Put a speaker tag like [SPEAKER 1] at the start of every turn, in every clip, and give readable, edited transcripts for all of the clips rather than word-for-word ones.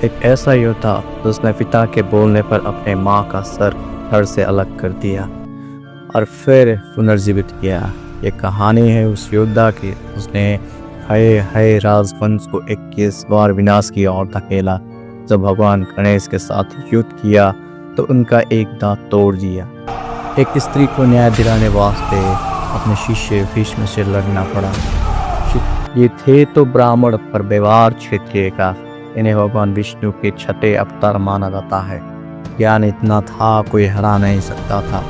[SPEAKER 1] एक ऐसा योद्धा जिसने पिता के बोलने पर अपने माँ का सर धड़ से अलग कर दिया और फिर पुनर्जीवित किया। ये कहानी है उस योद्धा की उसने हय राजवंश को 21 बार विनाश की ओर धकेला। जब भगवान गणेश के साथ युद्ध किया तो उनका एक दांत तोड़ दिया। एक स्त्री को न्याय दिलाने वास्ते अपने शिष्य भीष्म से लड़ना पड़ा। ये थे तो ब्राह्मण पर व्यवहार क्षेत्रीय का। इन्हें भगवान विष्णु के छठे अवतार माना जाता है। ज्ञान इतना था कोई हरा नहीं सकता था,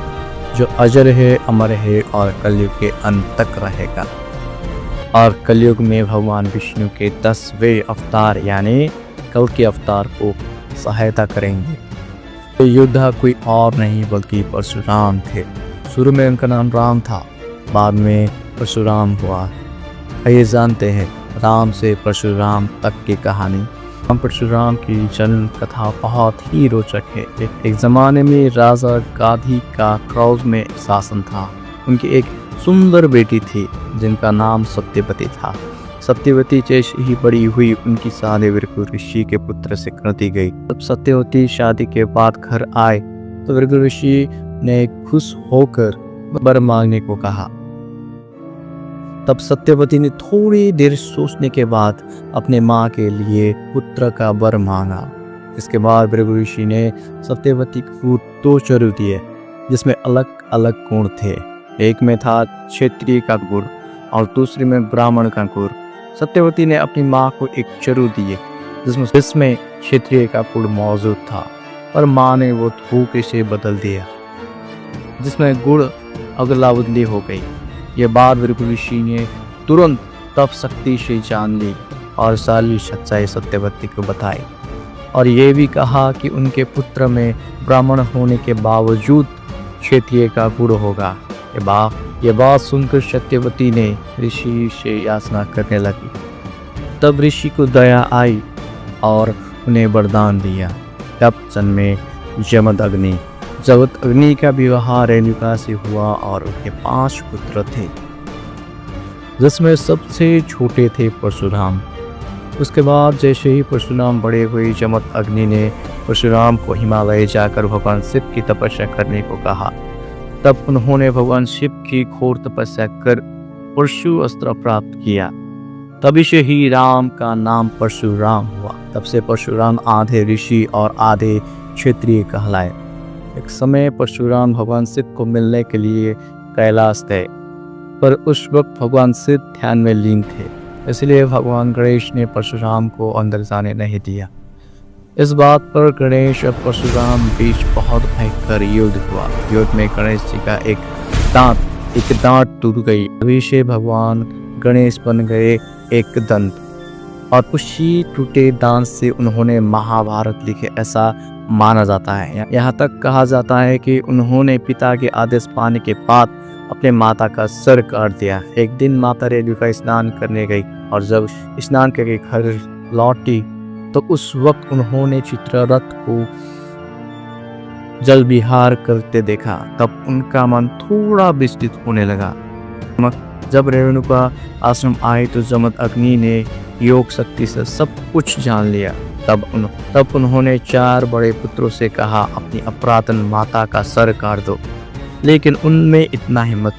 [SPEAKER 1] जो अजर है, अमर है और कलयुग के अंत तक रहेगा। और कलयुग में भगवान विष्णु के 10वें अवतार यानी कल के अवतार को सहायता करेंगे। तो योद्धा कोई और नहीं बल्कि परशुराम थे। शुरू में उनका नाम राम था, बाद में परशुराम हुआ। ये जानते हैं राम से परशुराम तक की कहानी। राम परशुराम की जन्म कथा बहुत ही रोचक है। एक ज़माने में राजा गाधी का क्रोध में शासन था। उनकी एक सुंदर बेटी थी जिनका नाम सत्यवती था। सत्यवती जैसे ही बड़ी हुई उनकी शादी भृगु ऋषि के पुत्र से कर दी गई। जब सत्यवती शादी के बाद घर आए तो भृगु ऋषि ने खुश होकर वर मांगने को कहा। तब सत्यवती ने थोड़ी देर सोचने के बाद अपने माँ के लिए पुत्र का वर मांगा। इसके बाद भृगु ऋषि ने सत्यवती को 2 चरु दिए जिसमें अलग अलग गुण थे। एक में था क्षत्रिय का गुण और दूसरे में ब्राह्मण का गुण। सत्यवती ने अपनी माँ को एक चरु दिए जिसमें क्षत्रिय का गुण मौजूद था, पर माँ ने वो धोखे से बदल दिया जिसमें गुण अगला बदली हो गई। ये बात भृगु ऋषि ने तुरंत तप शक्ति से जान ली और सारी सच्चाई सत्यवती को बताई और ये भी कहा कि उनके पुत्र में ब्राह्मण होने के बावजूद क्षत्रिय का गुण होगा। ये बात सुनकर सत्यवती ने ऋषि से याचना करने लगी। तब ऋषि को दया आई और उन्हें वरदान दिया। तब जन्मे जमदग्नि। जमदग्नि का विवाह रेणुका से हुआ और उनके 5 पुत्र थे जिसमें सबसे छोटे थे परशुराम। उसके बाद जैसे ही परशुराम बड़े हुए जमदग्नि ने परशुराम को हिमालय जाकर भगवान शिव की तपस्या करने को कहा। तब उन्होंने भगवान शिव की घोर तपस्या कर परशु अस्त्र प्राप्त किया। तभी से ही राम का नाम परशुराम हुआ। तब से परशुराम आधे ऋषि और आधे क्षत्रिय कहलाए। एक समय परशुराम भगवान शिव को मिलने के लिए कैलाश गए, पर उस वक्त भगवान शिव ध्यान में लीन थे, इसलिए भगवान गणेश ने परशुराम को अंदर जाने नहीं दिया। इस बात पर गणेश और परशुराम बीच बहुत भयंकर युद्ध हुआ। युद्ध में गणेश जी का एक दांत टूट गई। अभी से भगवान गणेश बन गए एक दंत और उसी टूटे दांत से उन्होंने महाभारत लिखे ऐसा माना जाता है। यहाँ तक कहा जाता है कि उन्होंने पिता के आदेश पाने के बाद अपने माता का सर काट दिया। एक दिन माता रेणुका स्नान करने गई और जब स्नान करके घर लौटी तो उस वक्त उन्होंने चित्ररथ को जल विहार करते देखा। तब उनका मन थोड़ा विचलित होने लगा। जब रेणुका आश्रम आई तो जमदग्नि ने योग शक्ति से सब कुछ जान लिया। तब उन्होंने 4 बड़े पुत्रों से कहा अपनी अपराधन माता का सर काट दो, लेकिन उनमें इतना हिम्मत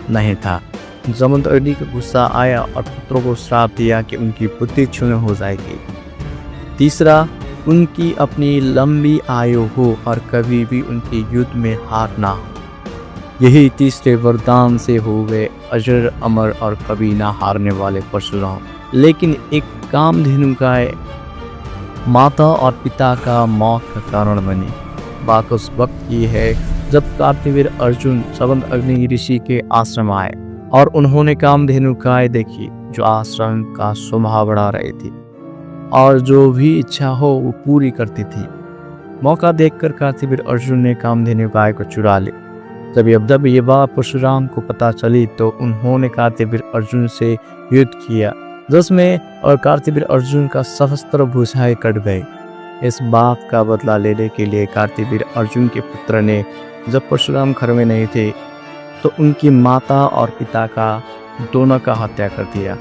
[SPEAKER 1] नहीं था। जमदग्नि को गुस्सा आया और पुत्रों को श्राप दिया कि उनकी बुद्धि क्षीण हो जाएगी। तीसरा, उनकी अपनी लंबी आयु हो और कभी भी उनके युद्ध में हार ना हो। यही तीसरे वरदान से हुए अजर अमर और कभी ना हारने वाले परशुराम। लेकिन एक कामधेनु गाय माता और पिता का मौत का कारण बनी। बात उस वक्त की है जब कार्तवीर अर्जुन जमदग्नि ऋषि के आश्रम आए और उन्होंने कामधेनु गाय देखी जो आश्रम का शोभा बढ़ा रही थी और जो भी इच्छा हो वो पूरी करती थी। मौका देखकर कार्तवीर अर्जुन ने कामधेनु गाय को चुरा ली। जब ये बात परशुराम को पता चली तो उन्होंने कार्तवीर अर्जुन से युद्ध किया जिसमें और कार्तवीर अर्जुन का सहस्त्र भुजाएं कट गए। इस बात का बदला लेने के लिए कार्तवीर अर्जुन के पुत्र ने जब परशुराम घर में नहीं थे तो उनकी माता और पिता का दोनों का हत्या कर दिया।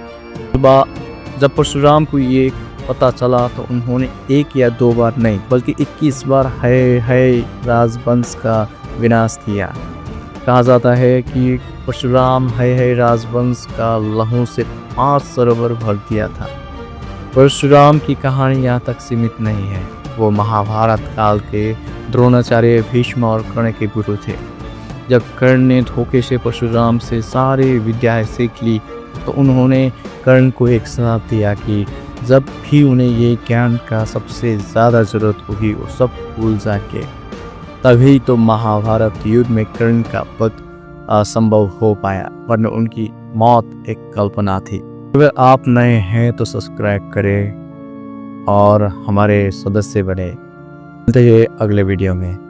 [SPEAKER 1] जब परशुराम को ये पता चला तो उन्होंने एक या दो बार नहीं बल्कि 21 बार है राजवंश का विनाश किया। कहा जाता है कि परशुराम है राजवंश का लहू से 5 सरोवर भर दिया था। परशुराम की कहानी यहाँ तक सीमित नहीं है। वो महाभारत काल के द्रोणाचार्य, भीष्म और कर्ण के गुरु थे। जब कर्ण ने धोखे से परशुराम से सारी विद्याएं सीख ली तो उन्होंने कर्ण को एक श्राप दिया कि जब भी उन्हें ये ज्ञान का सबसे ज़्यादा ज़रूरत होगी वो सब भूल जाएंगे। तभी तो महाभारत युद्ध में कर्ण का वध असंभव हो पाया, वरना उनकी मौत एक कल्पना थी। अगर आप नए हैं तो सब्सक्राइब करें और हमारे सदस्य बने। मिलते हैं अगले वीडियो में।